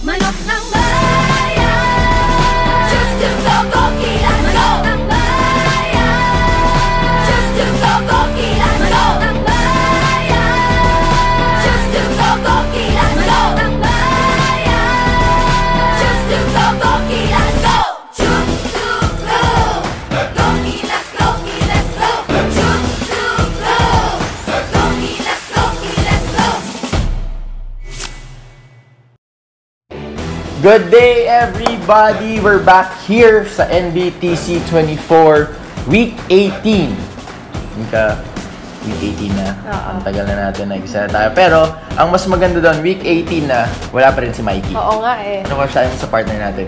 Manok ng bayan, choose to go, go, kilas, go! Manok ng bayan, choose to go, go, kilas, go! Manok ng bayan, choose to go, go, kilas, go! Manok ng bayan, choose to go, go, kilas, go! Choose to go, go, kilas, go, kilas, go! Choose to go, go, kilas, go, kilas, go! Good day, everybody! We're back here sa NBTC24 Week 18. Mika, Week 18 na. Ang tagal na natin nag-isa tayo. Pero, ang mas maganda doon, Week 18 na, wala pa rin si Mikey. Oo nga eh. Ano ka siya sa partner natin?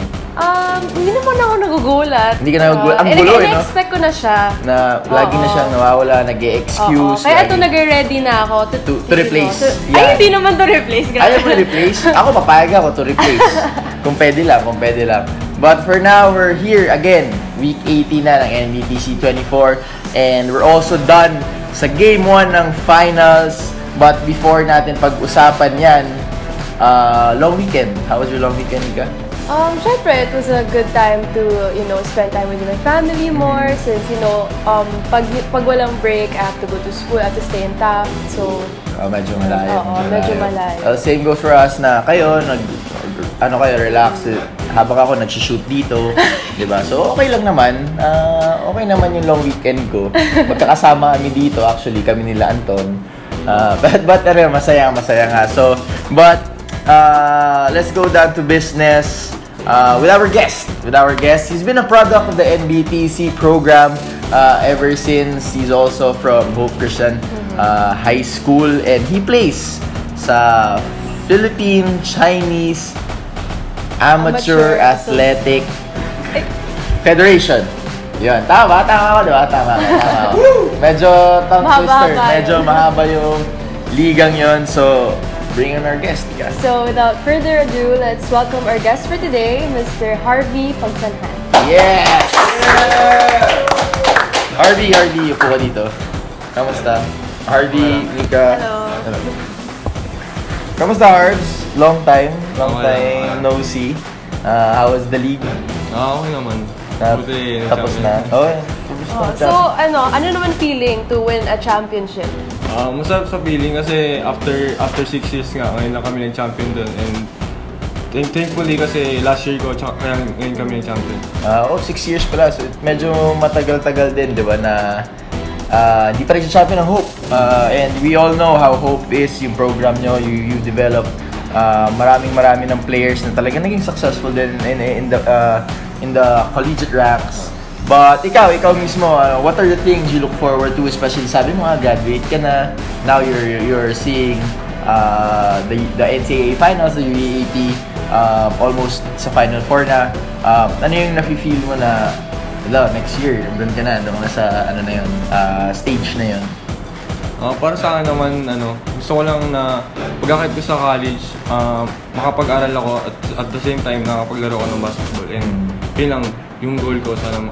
Hindi naman ako nagugulat. Hindi ka nagugulat? Ang gulo eh, no? In-expect ko na siya. Na lagi na siyang nawawala, nag-e-excuse. Kaya ito nag-ready na ako to replace. Ay, hindi naman to replace. Ayaw mo replace? Ako, papayag ako to replace. Kung pwede lang, kung pwede lang. But for now, we're here again. Week 18 na ng NBTC24. And we're also done sa Game 1 ng Finals. But before natin pag-usapan yan, long weekend. How was your long weekend, Mika? Syempre, it was a good time to, spend time with my family more. Since, pag walang break, I have to go to school, I have to stay in TAF. So, medyo malayo. Medyo malayo. Same goes for us na kayo, relax. Habang ako nag-shoot dito, di ba? So, okay lang naman. Okay naman yung long weekend ko. Magkakasama kami dito, actually, kami nila Anton. But masaya nga. So, let's go down to business with our guest. He's been a product of the NBTC program ever since. He's also from Hope Christian High School, and he plays sa Philippine Chinese Amateur Athletic Federation. Yun, tama ko, diba? Tama ko. Medyo tongue twister. Medyo mahaba yung ligang yun. So, bring on our guest, Mika. So, without further ado, let's welcome our guest for today, Mr. Harvey Pagsanjan. Yes! Harvey, upo ka dito. Kamusta? Harvey, Mika. Hello. Kamusta, Harbs? Long time no see. How was the league? Okay naman. Tapos na. So, ano naman feeling to win a championship? Masarap sa feeling kasi after 6 years nga, ngayon lang kami ng champion doon. And thankfully kasi last year ko, kaya ngayon kami ng champion. 6 years pala. So, medyo matagal-tagal din, di ba, na hindi pa rin siya champion ng Hope. And we all know how Hope is, yung program nyo, you develop marami ng players na talaga naging successful din in the collegiate ranks. But ikaw mismo, what are the things you look forward to, especially sabi mo graduate ka na, now you're seeing the NCAA finals, the UAAP, almost sa Final Four na. Ano yung nafe-feel mo na next year, doon ka na sa stage na yun? Para sa akin naman, gusto ko lang na pagkakit ko sa college, makapag-aral ako at the same time nakapaglaro ko ng basketball. And yun lang yung goal ko sana.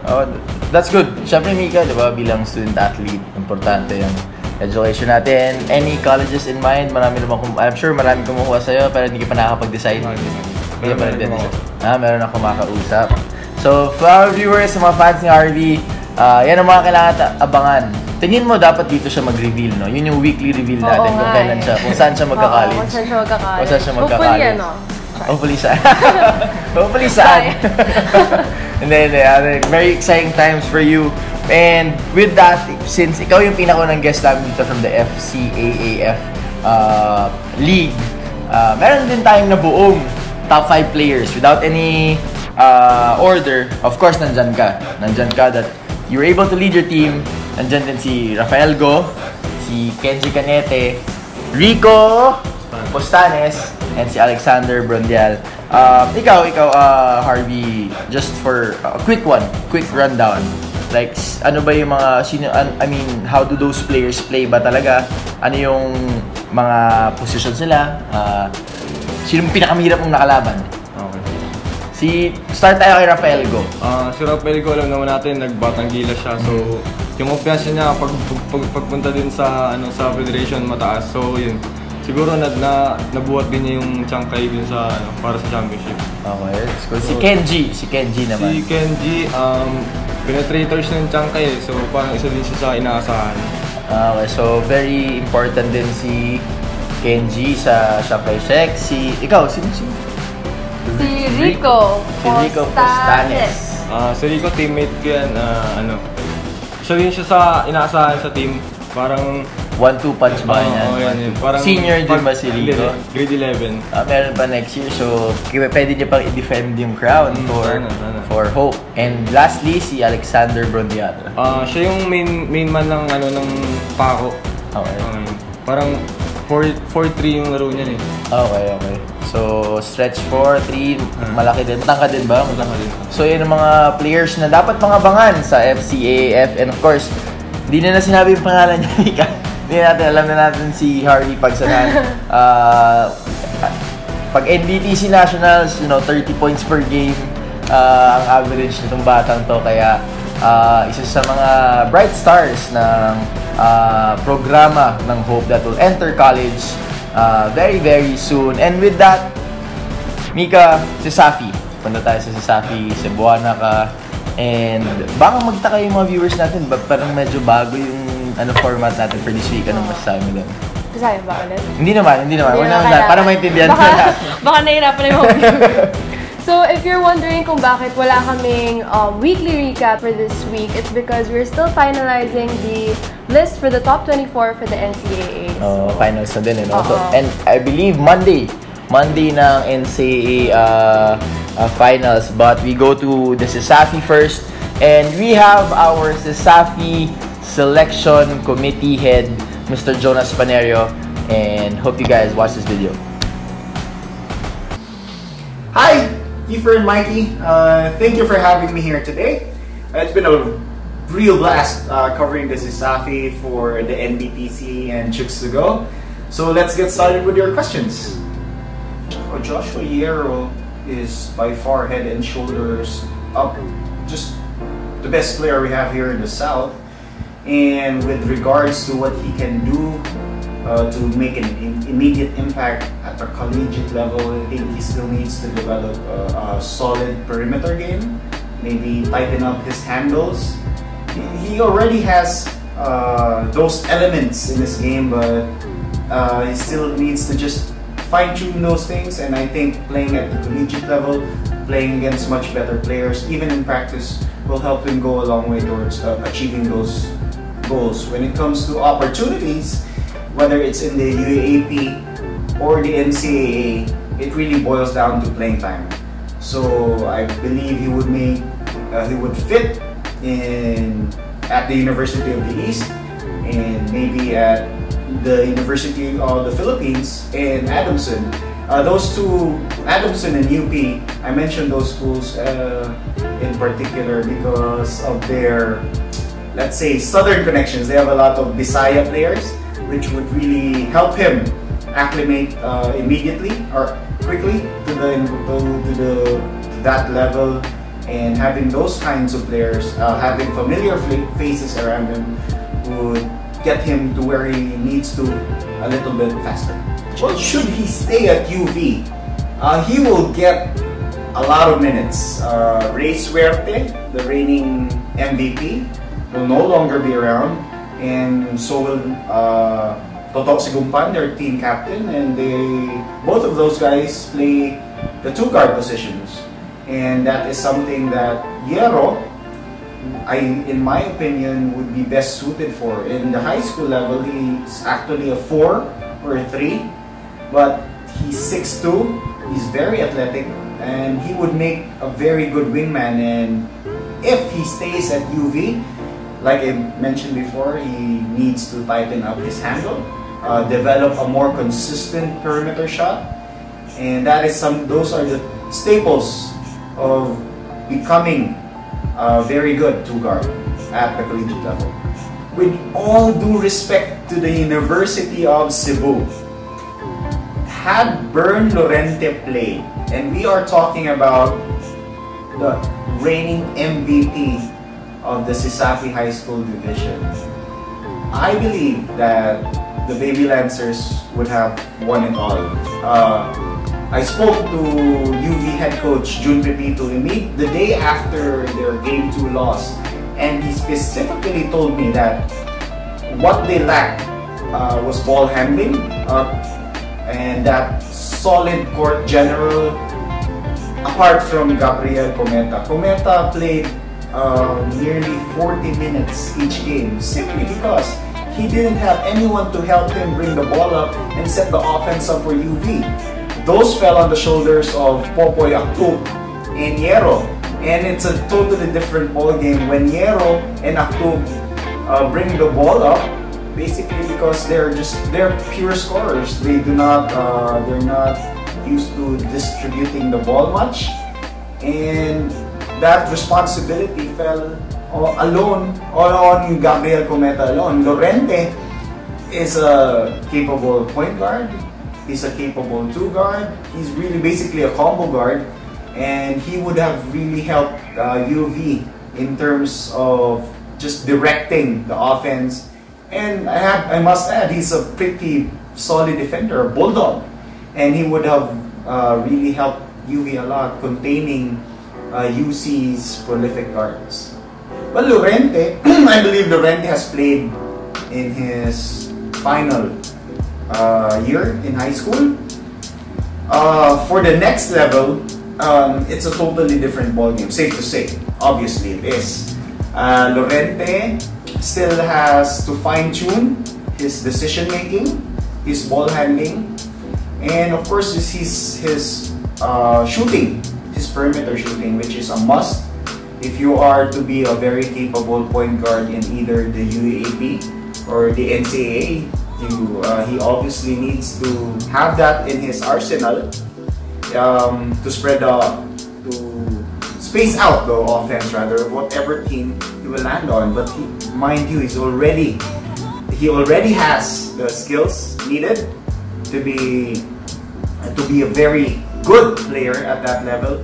That's good. Siyempre, Mika, di ba, bilang student athlete, importante yung education natin. Any colleges in mind? I'm sure marami kumukuha sa'yo, pero hindi ka pa nakakapag-decide. Meron akong makausap. So, for our viewers, mga fans ni Harvey, yan ang mga kailangan abangan. Tingin mo dapat dito siya mag-reveal, no? Yun yung weekly reveal natin kung kailan siya, kung saan siya magka-college. Kung saan siya magka-college. Hopefully saan. Hopefully saan. Hindi. Very exciting times for you. And with that, since ikaw yung pinakaunang guest namin dito from the FCAAF League, meron din tayong nabuong top 5 players without any order. Of course, nandyan ka that you're able to lead your team. Nandyan din si Rafael Go, si Kenji Canete, Rico Postanes, and si Alexander Brondial. Ikaw, Harvey, just for a quick rundown. Like, ano ba yung mga, how do those players play ba talaga? Ano yung mga positions nila? Sino yung pinakamahirap mong nakalaban? Start tayo kay Rafael Go. Si Rafael Go, alam naman natin, nagbatang gila siya. So, yung kumpiyansa niya pagpunta din sa federation mataas. So, yun. siguro nabuhat din niya yung Chankay dun sa para sa championship. Okay, let's go. Si Kenji naman. Si Kenji, penetrators ng Chankay, so parang isa din siya sa inaasahan. Okay, so very important din si Kenji sa Chankay Check. Ikaw, sino? Si Rico. Si Rico Postanes. Si Rico, teammate ko yan, isa din siya sa inaasahan sa team. Parang 1-2 punch ba yan? Yan. Parang senior din ba si Rico? Grade 11. Meron pa next year, so pwede niya pang i-defend yung crown for Hope. And lastly, si Alexander Brondiato. Siya yung main man ng Paco. Okay. Parang 4-3 yung laro niya eh. Okay. So, stretch 4-3, malaki din. Tangka din ba? Matangka din. So, yun ang mga players na dapat mga-abangan sa FCAF. And of course, hindi na sinabi yung pangalan niya, Mika. Alam na natin si Harvey Pagsanjan. Pag NBTC Nationals, 30 points per game ang average nitong batang to. Kaya, isa sa mga bright stars ng programa ng Hope that will enter college very, very soon. And with that, Mika, si Safi. Punta tayo sa Safi, Cebuana ka. And baka magtaka yung mga viewers natin, parang medyo bago yung format natin for this week. Anong masasabi mo din? Kasaya ba ulit? Hindi naman. Para maintindihan ko na. Baka nahirapan na yung mga viewers. So, if you're wondering kung bakit wala kaming weekly recap for this week, it's because we're still finalizing the list for the top 24 for the NCAA. Finals na din. And I believe Monday ng NCAA finals. But we go to the CESAFI first. And we have our CESAFI Selection Committee Head, Mr. Jonas Panerio. And hope you guys watch this video. Hi! Kiefer and Mikey, thank you for having me here today. It's been a real blast covering the CESAFI for the NBTC and Chicks to Go. So let's get started with your questions. Well, Joshua Hierro is by far head and shoulders up, just the best player we have here in the South. And with regards to what he can do to make an immediate impact at the collegiate level, I think he still needs to develop a solid perimeter game, maybe tighten up his handles. He already has those elements in his game, but he still needs to just fine-tune those things. And I think playing at the collegiate level, playing against much better players, even in practice, will help him go a long way towards achieving those goals. When it comes to opportunities, whether it's in the UAAP or the NCAA, it really boils down to playing time. So I believe he would fit at the University of the East and maybe at the University of the Philippines and Adamson. Those two, Adamson and UP, I mentioned those schools in particular because of their, let's say, southern connections. They have a lot of Bisaya players, which would really help him acclimate immediately or quickly to that level. And having those kinds of players, having familiar faces around him, would get him to where he needs to a little bit faster. Well, should he stay at UV, he will get a lot of minutes. Ray Suerte, the reigning MVP, will no longer be around, and so will Totok Sigumpan, their team captain, and both of those guys play the two guard positions, and that is something that Hierro, in my opinion, would be best suited for. In the high school level, he's actually a 4 or a 3, but he's 6'2", he's very athletic, and he would make a very good wingman. And if he stays at UV, like I mentioned before, he needs to tighten up his handle, develop a more consistent perimeter shot, and those are the staples of becoming very good two-guard at the collegiate level. With all due respect to the University of Cebu, had Bern Lorente played, and we are talking about the reigning MVP of the CESAFI High School Division, I believe that the Baby Lancers would have won it all. I spoke to UV head coach Jun Pepito the day after their Game 2 loss, and he specifically told me that what they lacked was ball handling and that solid court general. Apart from Gabriel Cometa, Cometa played nearly 40 minutes each game simply because he didn't have anyone to help him bring the ball up and set the offense up for UV. Those fell on the shoulders of Popoy Aktub and Yero, and it's a totally different ball game when Yero and Aktub bring the ball up, basically because they're pure scorers. They're not used to distributing the ball much, and that responsibility fell alone on Gabriel Cometa alone. Lorente is a capable point guard. He's a capable 2 guard. He's really basically a combo guard, and he would have really helped UV in terms of just directing the offense. And I must add, he's a pretty solid defender, a bulldog, and he would have really helped UV a lot containing UC's prolific guards. But Lorente, I believe Lorente has played in his final year in high school. For the next level, it's a totally different ballgame. Safe to say, obviously it is. Lorente still has to fine-tune his decision making, his ball handling, and of course his shooting, his perimeter shooting, which is a must if you are to be a very capable point guard in either the UAAP or the NCAA. He obviously needs to have that in his arsenal to space out the offense, rather, whatever team he will land on. But mind you, he already has the skills needed to be a very good player at that level.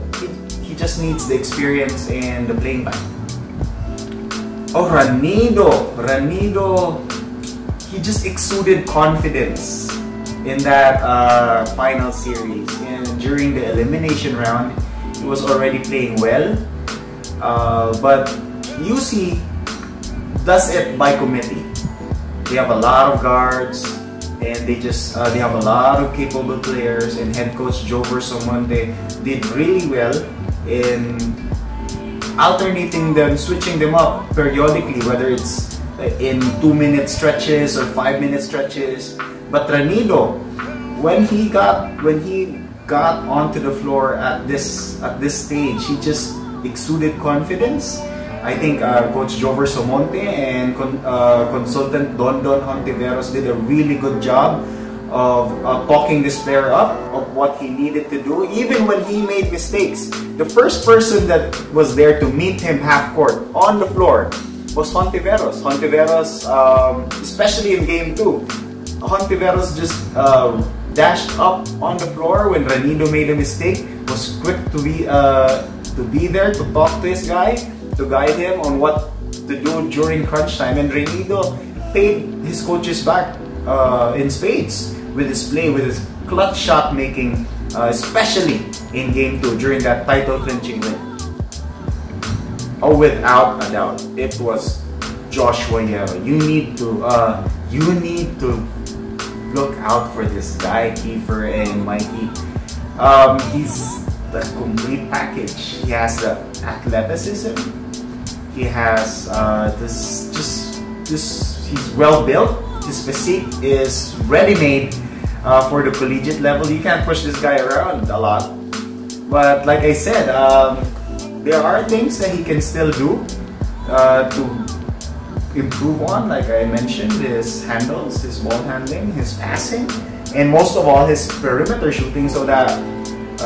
He just needs the experience and the playing time. Oh, Ranido, he just exuded confidence in that final series, and during the elimination round he was already playing well, but UC does it by committee. They have a lot of guards, and they have a lot of capable players, and head coach Joe Versomonte did really well in alternating them, switching them up periodically, whether it's in 2-minute stretches or 5-minute stretches. But Ranido, when he got onto the floor at this stage, he just exuded confidence. I think Coach Jover Somonte and consultant Don Hontiveros did a really good job of talking this player up of what he needed to do, even when he made mistakes. The first person that was there to meet him half court on the floor was Hontiveros. Hontiveros, especially in Game 2, Hontiveros just dashed up on the floor when Ranido made a mistake, was quick to be there to talk to his guy, to guide him on what to do during crunch time. And Ranido paid his coaches back in spades with his play, with his clutch shot making, especially in Game 2 during that title clinching win. Oh, without a doubt, it was Joshua Yero. You need to look out for this guy, Kiefer and Mikey. He's the complete package. He has the athleticism. He has he's well built. His physique is ready-made for the collegiate level. You can't push this guy around a lot. But like I said, there are things that he can still do to improve on. Like I mentioned, his handles, his ball handling, his passing, and most of all, his perimeter shooting, so that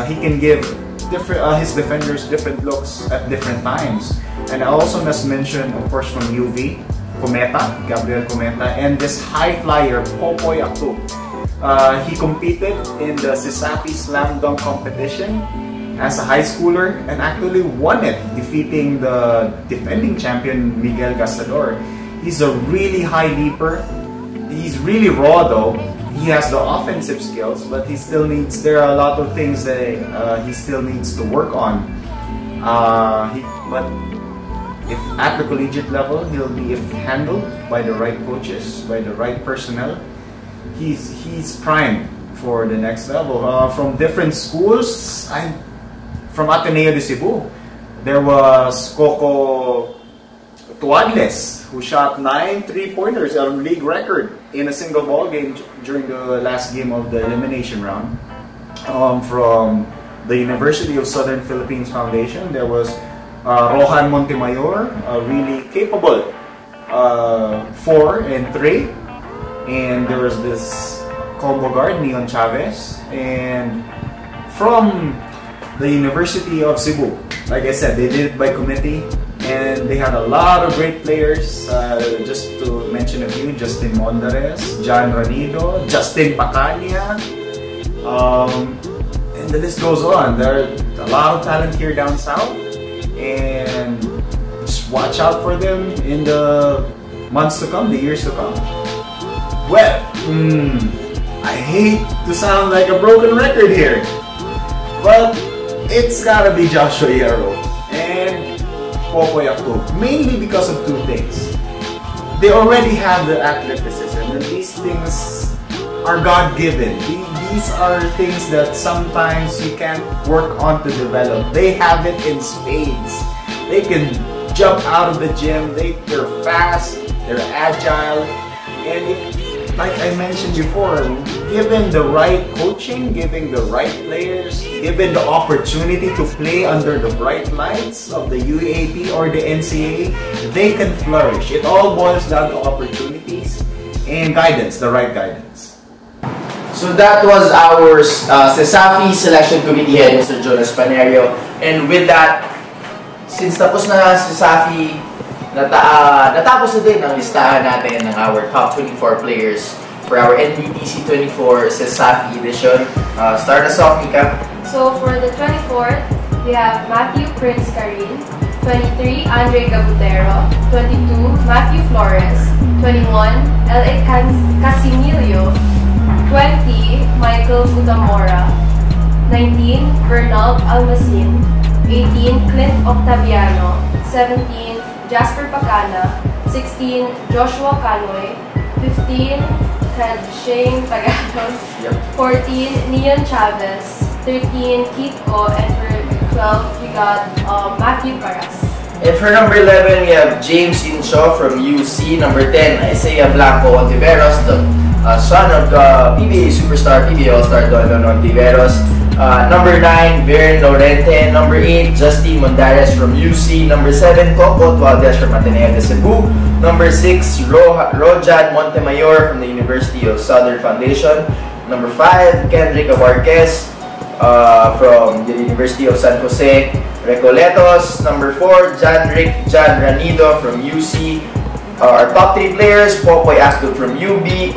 he can give his defenders different looks at different times. And I also must mention, of course, from UV, Gabriel Cometa, and this high flyer, Popoy Aktub. He competed in the Sisapi Slam Dunk competition as a high schooler and actually won it, defeating the defending champion Miguel Gastador. He's a really high leaper. he's really raw though. He has the offensive skills, but there are a lot of things that he still needs to work on. But if at the collegiate level, if handled by the right coaches, by the right personnel, he's primed for the next level. From different schools, from Ateneo de Cebu, there was Coco Tuadles, who shot 9 3-pointers, a league record in a single ball game during the last game of the elimination round. From the University of Southern Philippines Foundation, there was Rohan Montemayor, really capable 4 and 3, and there was this combo guard Neon Chavez, and from the University of Cebu, like I said, they did it by committee. And they had a lot of great players, just to mention a few: Justin Mondares, John Ranido, Justin Pacania, and the list goes on. There are a lot of talent here down south, and just watch out for them in the months to come, the years to come. Well, I hate to sound like a broken record here, but it's gotta be Joshua Yero and Popoy Akto, mainly because of 2 things. They already have the athleticism, and these things are God-given. These are things that sometimes you can't work on to develop. They have it in spades. They can jump out of the gym, they're fast, they're agile, and like I mentioned before, given the right coaching, given the right players, given the opportunity to play under the bright lights of the UAAP or the NCAA, they can flourish. It all boils down to opportunities and guidance, the right guidance. So that was our CESAFI Selection Committee Head, Mr. Jonas Panerio. And with that, since tapos na CESAFI, natapos na din ang listahan natin ng our top 24 players for our NBTC24 CESAFI edition. Start us off, Mika. So for the 24th, we have Matthew Prince Carin, 23, Andre Gabutero, 22, Matthew Flores, 21, L.A. Casimilio, 20, Michael Futamora, 19, Bernal Almacin, 18, Clint Octaviano, 17, Jasper Pacana, 16, Joshua Canoy, 15, Shane Tagaton, 14, Neon Chavez, 13, Keith Ko, and for 12, we got Matthew Paras. And for number 11, we have James Inshaw from UC. Number 10, Isaiah Blanco Ontiveros, the son of the PBA superstar, PBA All-Star Don Ontiveros. Number 9, Vern Lorente. Number 8, Justin Mondares from UC. Number 7, Coco Tuadles from Ateneo de Cebu. Number 6, Rojan Montemayor from the University of Southern Foundation. Number 5, Kendrick Abarquez from the University of San Jose Recoletos. Number 4, John Ranido from UC. Our top 3 players, Popoy Akto from UV.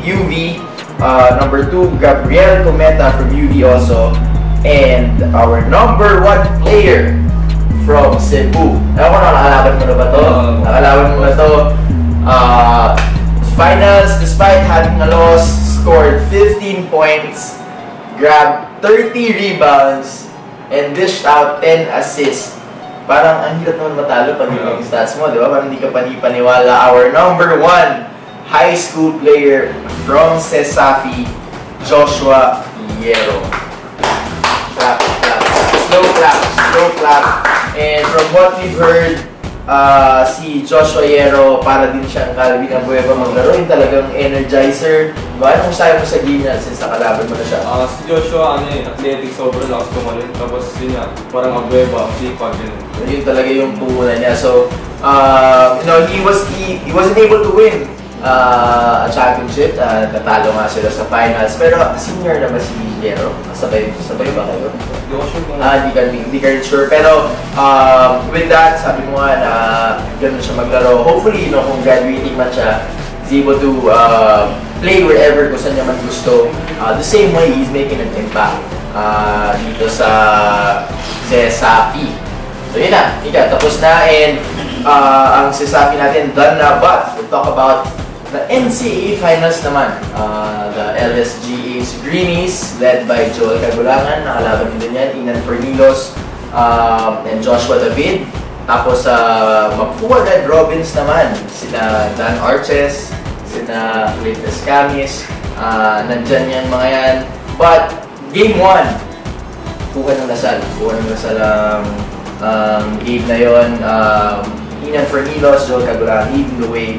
Number 2, Gabriel Cometa from UV also. And our number 1 player from Cebu. Ewan ko, nakalaban mo na ba ito? Nakalaban mo na ito. Finals, despite having a loss, scored 15 points, grabbed 30 rebounds, and dished out 10 assists. Parang ang hirap naman matalo pag yung stats mo, di ba? Parang hindi ka panipaniwala. Our number 1 high school player from CESAFI, Joshua Yero. Clap, clap, slow clap. And from what we've heard, si Joshua Yero, para din siyang Calvin Abueva maglaro, yung talagang energizer. Diba? Anong sabi mo sa game niya since nakalaban mo na siya? Si Joshua, athletic, sobrang lakas tumalon. Tapos yun niya, parang Abueva, sipag yun. Yun talaga yung puhunan niya. So, he wasn't able to win a championship. Natalo nga sila sa finals. Pero senior naman si Yero. Sabay ba kayo? Hindi ko sure kung... Hindi ka rin sure. Pero with that, sabi mo nga na gano'n siya maglaro. Hopefully, kung graduating man siya, is able to play wherever kung saan niya man gusto. The same way he's making an impact dito sa CESAFI. So yun na, Mika, tapos na. And ang CESAFI natin done na, but we'll talk about the NCAA Finals naman. The LSGA's Greenies, led by Joel Cagulangan, nakalaban din yan, Inan Fornilos, and Joshua David. Tapos Mapua Red Robins naman, sina Dan Arches, sina Clayton Escamis, nandyan yan mga yan. But, Game 1, bukan ng Lasal ang game na yun. Inan Fornilos, Joel Cagulangan leading the way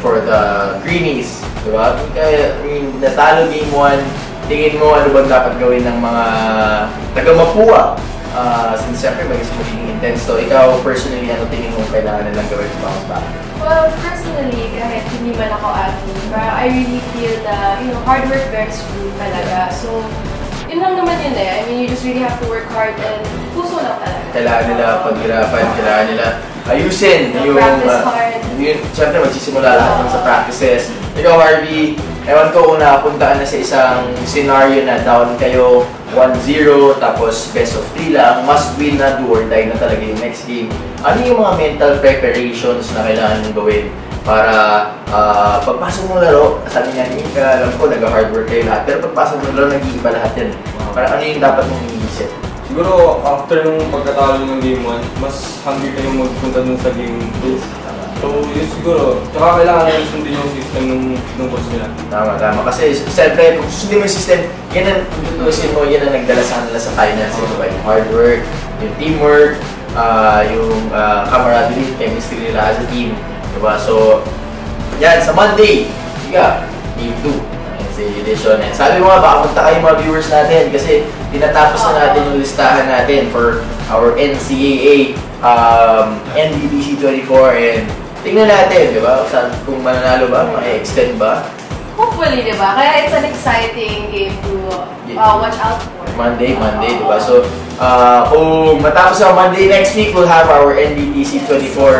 for the Greenies, diba? Kaya, natalo Game 1, tingin mo ano bang dapat gawin ng mga taga-Mapua? Since siyempre magiging intense to. Ikaw, personally, ano tingin mo kailangan nilang gawin sa bounce back? Well, personally, kahit hindi man ako athlete, I really feel na, hard work bears fruit talaga. So, yun lang naman yun eh. I mean, you just really have to work hard and puso lang talaga. Kailangan nila paghirapan, kailangan nila ayusin yung practice hard. Siyempre, magsisimula lahat sa practices. Ikaw, Harvey, ewan ko kung nakapuntaan na sa isang scenario na down kayo 1-0, tapos best of 3 lang, must win na, do or die na talaga yung next game. Ano yung mga mental preparations na kailangan mong gawin para pagpasok mong laro, sabi niya ni Mika, alam ko, nag-hard work kayo lahat, pero pagpasok mong laro, nag-iiba lahat yan. Para ano yung dapat mong iisip? Siguro, after nung pagkatalo ng Game 1, mas hungry kayo magpunta dun sa Game 2. So, yun siguro. Tsaka kailangan na sundin yung system ng coach nila. Tama. Kasi, siyempre, kung susundin mo yung system, yan ang tutusin mo, yan ang nagdala sa kanila sa finals. Diba? Yung hard work, yung teamwork, yung camaraderie, chemistry nila as a team. Diba? So, yan, sa Monday, Game 2. Edition. And sabi mo nga, baka punta kayo mga viewers natin kasi tinatapos na natin yung listahan natin for our NCAA NBTC24 and tingnan natin, di ba? Kung mananalo ba, ma-extend ba? Hopefully, di ba? Kaya it's an exciting game to watch out for. Monday, di ba? So, kung matapos ang Monday next week, we'll have our NBTC24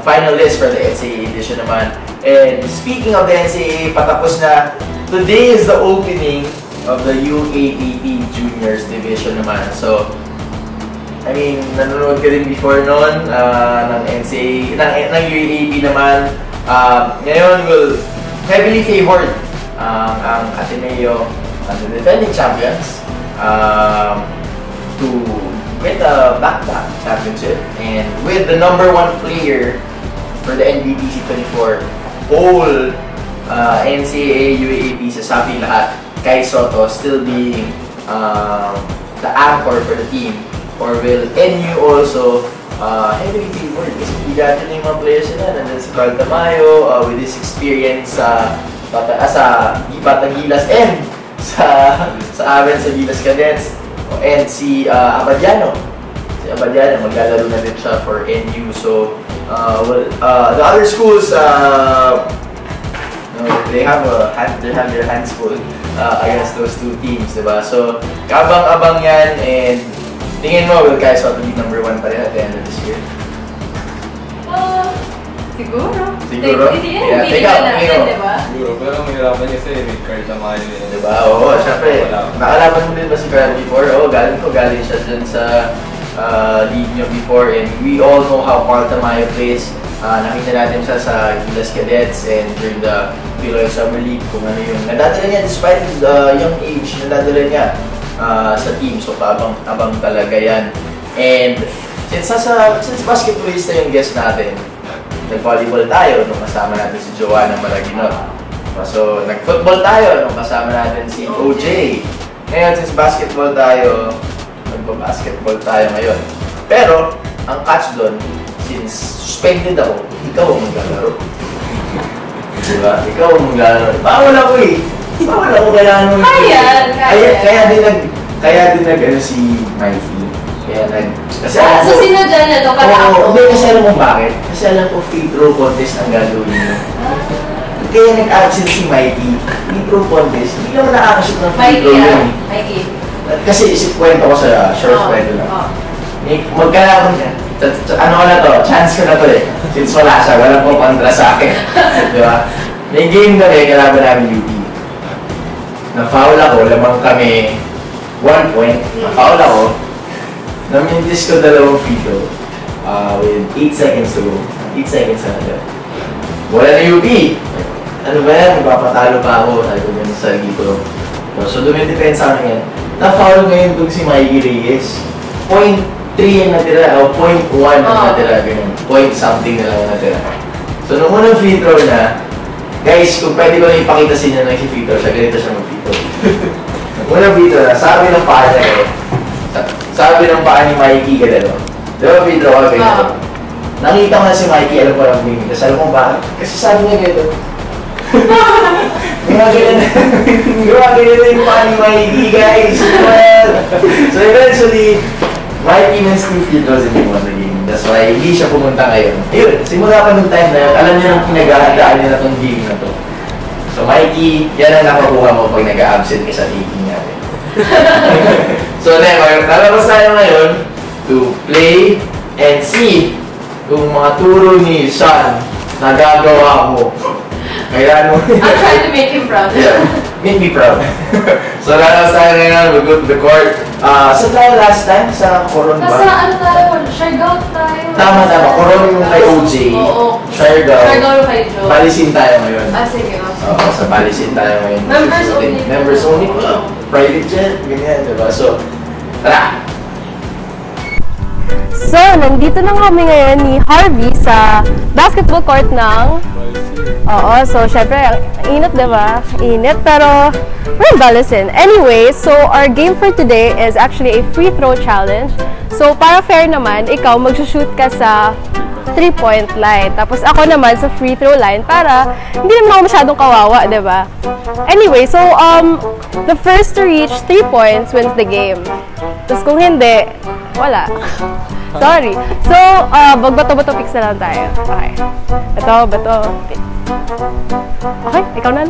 final list for the NCAA edition naman. And speaking of the NCAA, patapos na. Today is the opening of the UAAP Juniors Division naman. So, I mean, nanonood ka din before noon ng NCAA, ng UAAP naman. Ngayon, will heavily favored ang Ateneo, the defending champions, to win the back-to-back championship. And with the #1 player for the NBTC24, whole NCAA, UAAP, sa Safi lahat, Kai Soto still being the anchor for the team, or will NU also heavily favored kasi bigatin yung mga players nila. Nandun si Carl Tamayo with his experience sa Batang Gilas and sa amin sa Gilas Cadets, and si Abadiano. Si Abadiano, maglalaro na din siya for NU. So, the other schools, they have their hands full against those two teams, diba? So, kabang-abang yan, and tingin mo, will Kai Soto be #1 pa rin at the end of this year? Siguro. Yeah, Hindi na natin, diba? Siguro, pero mahirapan kasi may card na mahal yun. Diba? Oo, syempre. Nakalaban mo din ba si Carl before? Oo, galing siya dyan sa league niyo before, and we all know how Carl Tamayo plays. Nakita natin siya sa Gilas Cadets and during the Pinoy Summer League, kung ano yung nadadala niya despite his young age, nadadala niya sa team. So, abang talaga yan. And since basketballista yung guest natin, nag-volleyball tayo nung kasama natin si Joanna Maraginot. So, nag-football tayo nung kasama natin si OJ. Ngayon, since basketball tayo, nagpa-basketball tayo ngayon. Pero, ang catch doon, since suspended ako, ikaw ang maglalaro. Diba? Ikaw ang maglalaro. Bawal ako eh. Bawal ako, kailangan mo. Kaya din nag si Mikey. Kasi so, sinadya na ito para ako? Oo, kasi alam mo bakit? Kasi alam ko free throw contest ang gagawin niyo. Kaya nag-absent si Mikey. Free throw contest. Hindi naman nakakashoot ng free throw yun. Mikey. Kasi kwento ko sa short kwento lang. Magkalaban niya. Ano ko na to? Chance ko na to eh. Since wala siya, walang po kontra sa akin. Diba? May game kami, kalaban namin UP. Na-foul ako, lamang kami 1 point. Na-foul ako. Namintis ko 2 free throw with 8 seconds to go. 8 seconds na natin. wala na UP. Ano ba yan? Magpapatalo pa ako. Sabi ko ganyan sa sarili ko. So, dumidepensa ako ngayon. Na-foul ngayon doon si Mikey Reyes. 0.3 yung natira, o 0.1 yung natira, ganyan. Point something na lang yung natira. So, nung unang free throw na, guys, kung pwede ko na ipakita sa inyo na si free throw siya, ganito siya mag-free throw. Unang free throw na, sabi ng paa niya eh. Sabi ng paa ni Mikey, ganito. Diba free throw ka, ganito. Nakita ko na si Mikey, alam ko lang bumingin. Tapos alam mo bakit? Kasi sabi niya ganito. Gumagano na yung paa ni Mikey, guys. So eventually, Mikey wins 2 free throws in the game. That's why hindi siya pumunta ngayon. Ayun, simula pa nung time na yun, alam niya nang pinag-ahandaan niya na itong game na to. So Mikey, yan ang nakakuha mo pag nag-absent ka sa meeting natin. So never, lalabas tayo ngayon to play and see kung mga turo ni Sean nagagawa mo. Kailan mo? I'm trying to make him proud. Yeah, make me proud. So lalabas tayo ngayon, we'll go to the court. Saan tayo last time? Sa Coron ba? Nasa ano tayo? Siargao tayo. Tama. Coron yung kay OJ. Oo. Siargao. Siargao yung kay Joe. Palisin tayo ngayon. Sige. Oo, sa Palisin tayo ngayon. Members only. Members only. Private jet, ganyan, diba? So, tara! So, nandito na kami ngayon ni Harvey sa basketball court ng... Oo, so syempre, ang init, diba? Init, pero we're balancing. Anyway, so our game for today is actually a free throw challenge. So, para fair naman, ikaw mag-shoot ka sa 3-point line. Tapos ako naman sa free throw line para hindi naman ako masyadong kawawa, diba? Anyway, so the first to reach 3 points wins the game. Tapos kung hindi, wala. Sorry. So, bato-bato picks na lang tayo. Okay. Ito, bato, picks. Okay, ikaw na.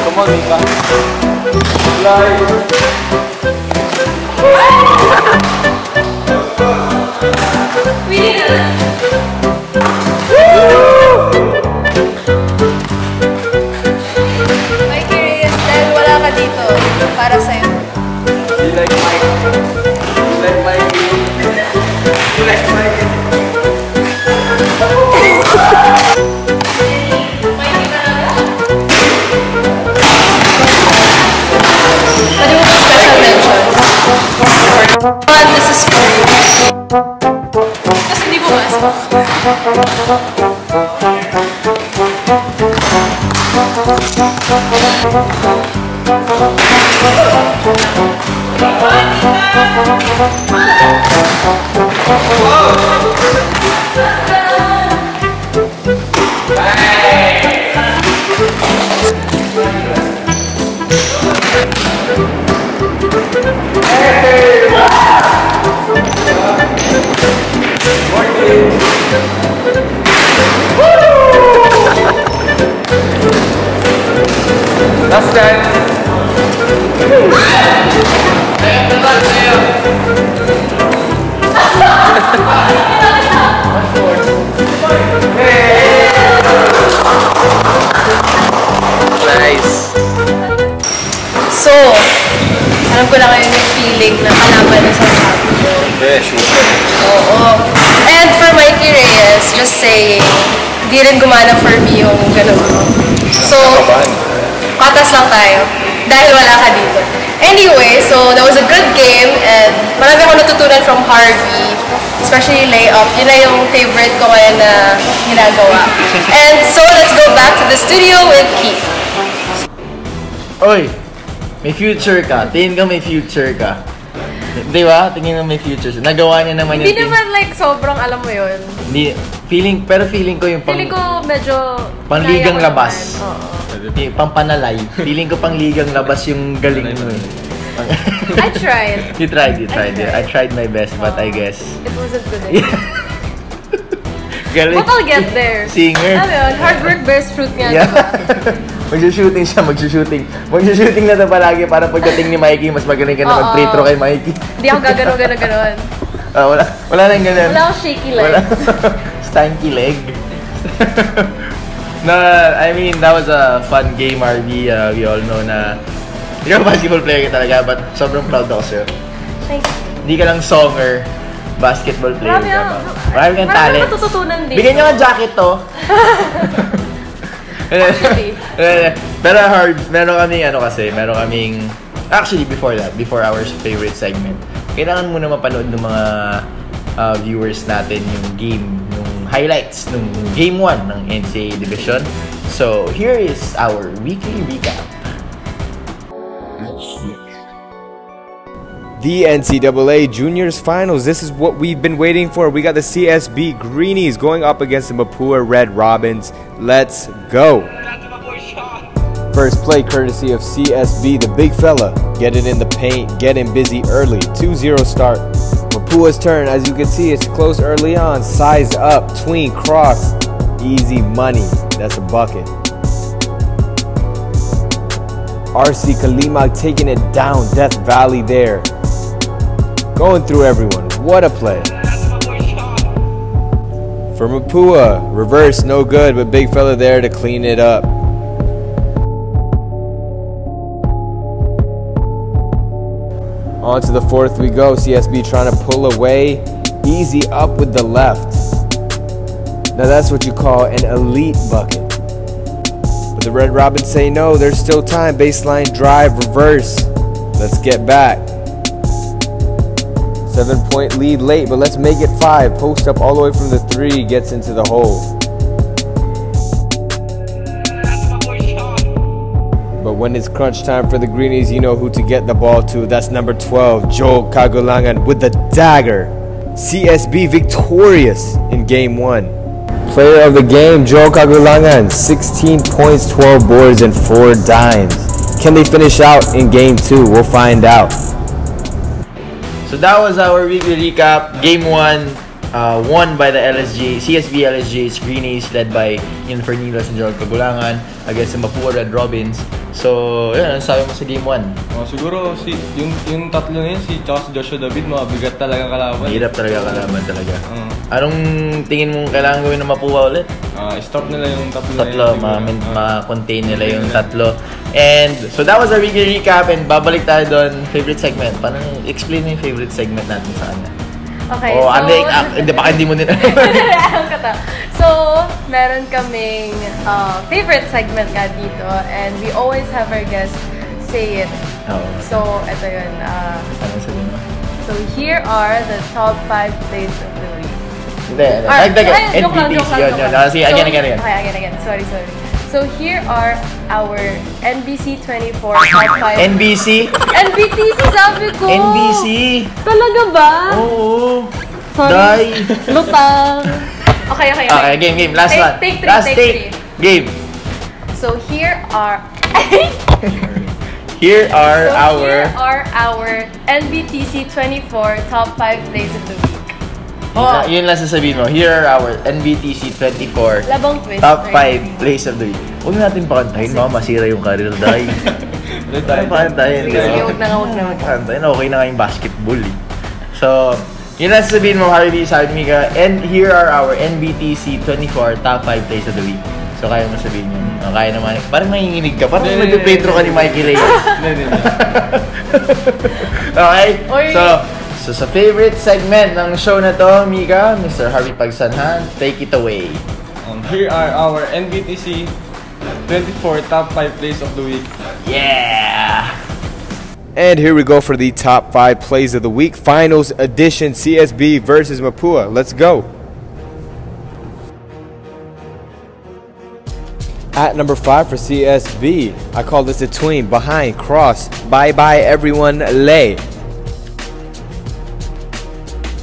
Come on, Mika. Fly. We did it! Mikey Reyes, dahil wala ka dito, para sa'yo. You like Mike? You like Mike? You like Mike? Pwede mo pa special mention. This is for you. Tapos hindi bumasok. Last time. Nice! So, alam ko na kayo yung feeling na kalaban na sa sabi ko. Yeah, sure. Oo. And for Mikey Reyes, just saying, di rin gumana for me yung ganun. So, patas lang tayo. Dahil wala ka dito. Anyway, so that was a good game and marami akong natutunan from Harvey. Especially layup. Yun na yung favorite ko ngayon na ginagawa. And so, let's go back to the studio with Keith. Oy! May future ka. Tingin ka may future ka. Di ba? Tingin mo may future siya. Nagawa niya naman Hindi yung naman like sobrang alam mo yun. Hindi. Feeling ko yung Feeling ko medyo... pangligang kaya ko labas. naman. Oo. Pampanalay. Feeling ko pangligang labas yung galing mo eh. I tried. You tried it. I tried my best, but I guess. It wasn't good. Galing. But I'll get there. Singer. Alam mo yun, hard work bears fruit nga, Yeah. diba? Magsushooting siya, magsushooting. Magsushooting na ito palagi para pagdating ni Mikey, mas magaling ka na mag-free throw kay Mikey. Hindi ako gagano-gano-ganon. Wala nang ganun. Wala akong shaky legs. Wala. Stanky leg. No, I mean, that was a fun game, RV. We all know na Hindi ka basketball player ka talaga, but sobrang proud ako sa'yo. Thank you. Hindi ka lang songer, basketball player ka ba? Marami kang talent. Marami matututunan din. Bigyan niyo nga jacket to. Actually. Pero Harv, meron kaming actually before our favorite segment, kailangan muna mapanood ng mga viewers natin yung highlights ng Game 1 ng NCAA Division. So, here is our weekly recap. The NCAA Juniors Finals. This is what we've been waiting for. We got the CSB Greenies going up against the Mapua Red Robins. Let's go. First play courtesy of CSB, the big fella. Get it in the paint, getting busy early. 2-0 start. Mapua's turn. As you can see, it's close early on. Size up, tween, cross. Easy money. That's a bucket. RC Kalimag taking it down. Death Valley there. Going through everyone. What a play. For Mapua, reverse, no good, but big fella there to clean it up. On to the fourth we go. CSB trying to pull away. Easy up with the left. Now that's what you call an elite bucket. But the Red Robins say no, there's still time. Baseline drive, reverse. Let's get back. 7-point lead late, but let's make it 5. Post up all the way from the 3, gets into the hole. But when it's crunch time for the Greenies, you know who to get the ball to. That's number 12, Joel Kagulangan with the dagger. CSB victorious in Game 1. Player of the game, Joel Kagulangan, 16 points, 12 boards, and 4 dimes. Can they finish out in Game 2? We'll find out. So that was our weekly recap. Game 1, won by the CSB LSJ's Greenies, led by Ian Fernilos and Joel Kagulangan against the Mapua Red Robins. So, yun, ano sabi mo sa Game 1? Siguro, yung tatlo na yun, tsaka si Joshua David, mabigat talaga kalaban. Hirap talaga kalaban talaga. Anong tingin mong kailangan gawin ng Mapua ulit? Stop nila yung tatlo na yun. Ma-contain nila yung tatlo. And so that was our weekly recap, and babalik tayo doon. Favorite segment. Paano explain mo yung favorite segment natin sa kanya? Okay, so... baka hindi mo din... So, meron kaming favorite segment nga dito, and we always have our guests say it. So, ito yun. Anong sabihin mo? So, here are the top 5 plays of the week. Hindi. NBTC yun. Sige, again. Okay, again. Sorry. So, here are our NBC24 top 5. NBC? NBTC, sabi ko! NBC? Talaga ba? Oo. Sorry. Lutang. Okay. Game. Last one. Take 3. Game. So, here are... Here are our NBTC24 top 5 plays of the week. Yun lang sasabihin mo. Here are our NBTC24 Labang twist. top 5 plays of the week. Huwag natin pakantahin, masira yung career dahil. Pakantahin. Huwag na. Pakantahin, okay na nga yung basketball eh. So, yun lang sasabihin mo, Harvey, sabi Mika, and here are our NBTC24 top 5 plays of the week. So, kaya mo sabihin yun. Kaya naman. Parang nanginginig ka. Parang nagpe-Petro ka ni Mikey Reyes. Okay? So, sa favorite segment ng show na to, Mika, Mr. Harvey Pagsanjan, take it away. Here are our NBTC 24 top 5 plays of the week. Yeah! And here we go for the top 5 plays of the week. Finals edition, CSB versus Mapua. Let's go. At number 5 for CSB, I call this a tween. Behind, cross, bye-bye everyone, lay.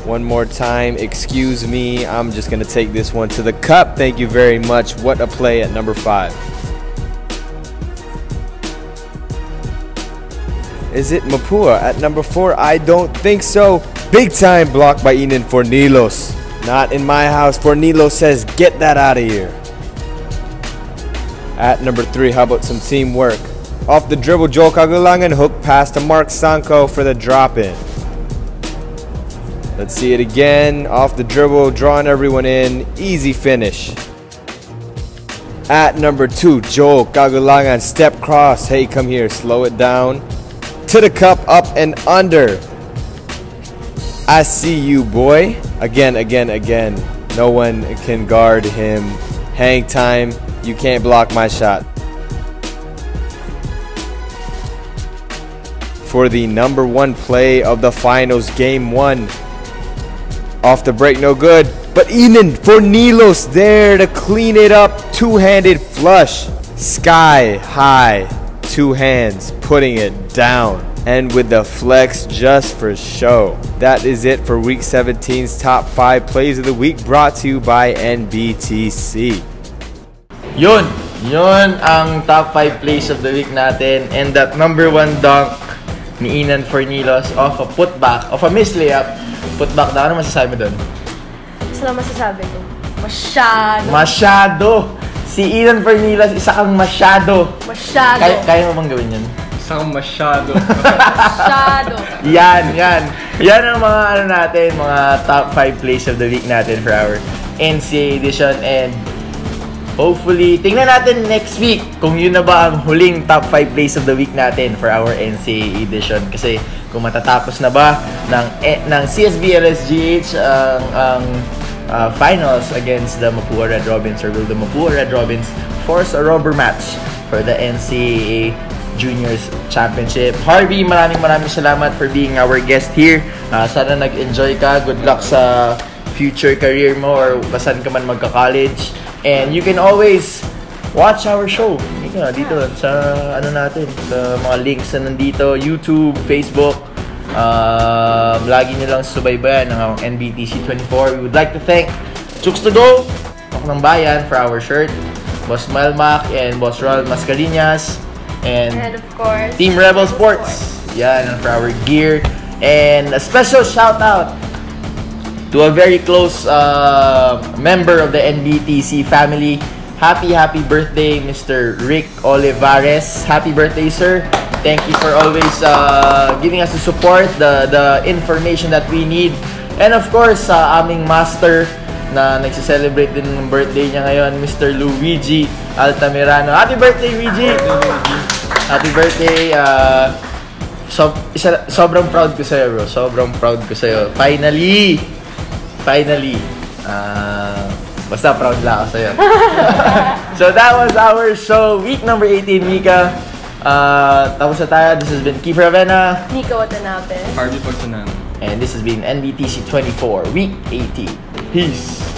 One more time, excuse me, I'm just going to take this one to the cup. Thank you very much. What a play at number 5. Is it Mapua at number 4? I don't think so. Big time block by Ian Fornilos. Not in my house. Fornilos says, get that out of here. At number 3, how about some teamwork? Off the dribble, Joel Kagulangan, hook pass to Mark Sanko for the drop-in. Let's see it again. Off the dribble, drawing everyone in. Easy finish. At number 2, Joel Kagulangan, step cross. Hey, come here, slow it down. to the cup, up and under. I see you, boy. Again. No one can guard him. Hang time. You can't block my shot. For the number 1 play of the finals, game 1. Off the break, no good. But Inan for Nilos there to clean it up. Two-handed flush. Sky high. 2 hands putting it down. And with the flex just for show. That is it for week 17's top 5 plays of the week, brought to you by NBTC. Yun ang top 5 plays of the week natin. And that number 1 dunk ni Inan Fornilos off a putback, of a missed layup. Putback na, ano masasabi mo doon? Isa lang masasabi ko. Masyado! Si Inan Fornilos, isa kang masyado. Kaya mo bang gawin yun? Isa kang masyado. Yan ang mga ano natin, mga top 5 plays of the week natin for our NCAA edition. And hopefully, tingnan natin next week kung yun na ba ang huling top 5 plays of the week natin for our NCAA edition. Kasi kung matatapos na ba ng CSB LSGH ang finals against the Mapua Red Robins, or will the Mapua Red Robins force a rubber match for the NCAA Juniors Championship? Harvey, maraming salamat for being our guest here. Sana nag-enjoy ka. Good luck sa future career mo or saan ka man magka-college. And you can always watch our show dito sa natin, sa mga links na nandito, YouTube, Facebook. Lagi nyo lang subaybayan ng NBTC24. We would like to thank Chooks to Go, Nok ng Bayan, for our shirt, Boss Malmac and Boss Rol Mascarinhas, and of course, Team Rebel Sports. Yan, for our gear. And a special shout out to a very close member of the NBTC family. Happy birthday, Mr. Rick Olivares. Happy birthday, sir. Thank you for always giving us the support, the information that we need. And of course, aming master na nagse-celebrate din ng birthday niya ngayon, Mr. Luigi Altamirano. Happy birthday, Luigi! Happy birthday! Sobrang proud ko sa'yo, bro. Sobrang proud ko sa'yo. Finally! Basta proud lang ako sa'yo. So that was our show, week number 18, Mika. Tapos na tayo. This has been Kiefer Avena, Mika Watanabe, Harvey Pagsanjan. and this has been NBTC24, week 18. Peace!